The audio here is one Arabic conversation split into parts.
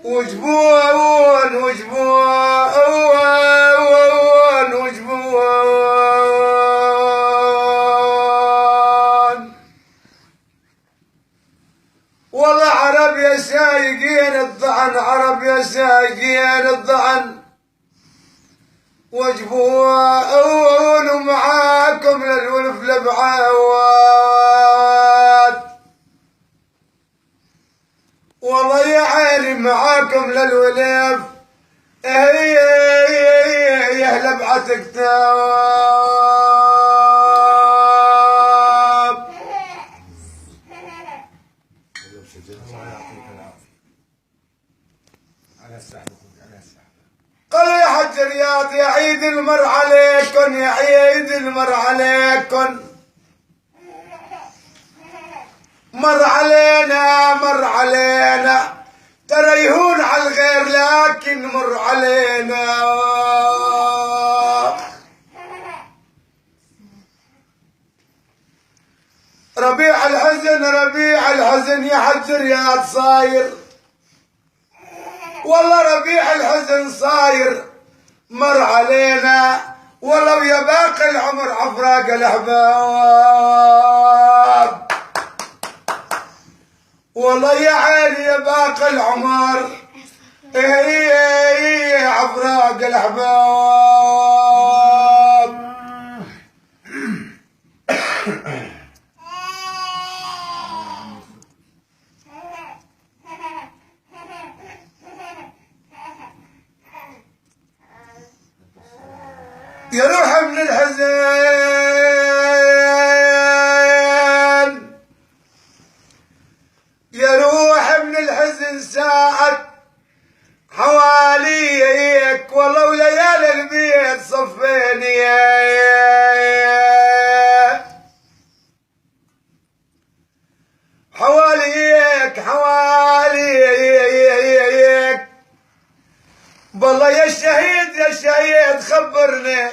وجبون وجبون وجبون، والله عرب يا سايقين الضعن، عرب يا سايقين الضعن، وجبون ومعاكم للولف لبعواد، والله يا عيني معاكم للولف هي لبعتك تواب. الله يعطيك العافية على سحبكم على سحبكم. قال يا حج رياض يا عيد المر عليكن، يا عيد المر عليكن، مر علينا مر علينا، ترى يهون على الغير لكن مر علينا. ربيع الحزن ربيع الحزن يا حج رياض صاير، والله ربيع الحزن صاير مر علينا، ولو يا باقي العمر عفراق الاحباب، والله يا عيني يا باقي العمر هي عفراق الاحباب. يا روح من الحزن، يا روح من الحزن ساعة حواليك، والله وليالي البيت صفيني، حواليك حواليك، والله يا الشهيد يا الشهيد خبرني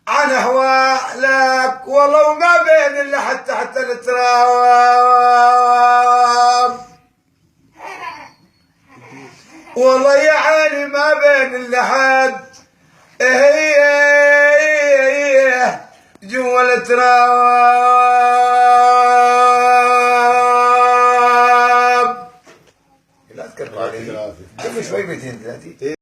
عن احوالك، والله وما بين الا حتى التراب، والله يا عيني ما بين الا حد هي جوا التراب. لا تكبر علي، كم شوي 230.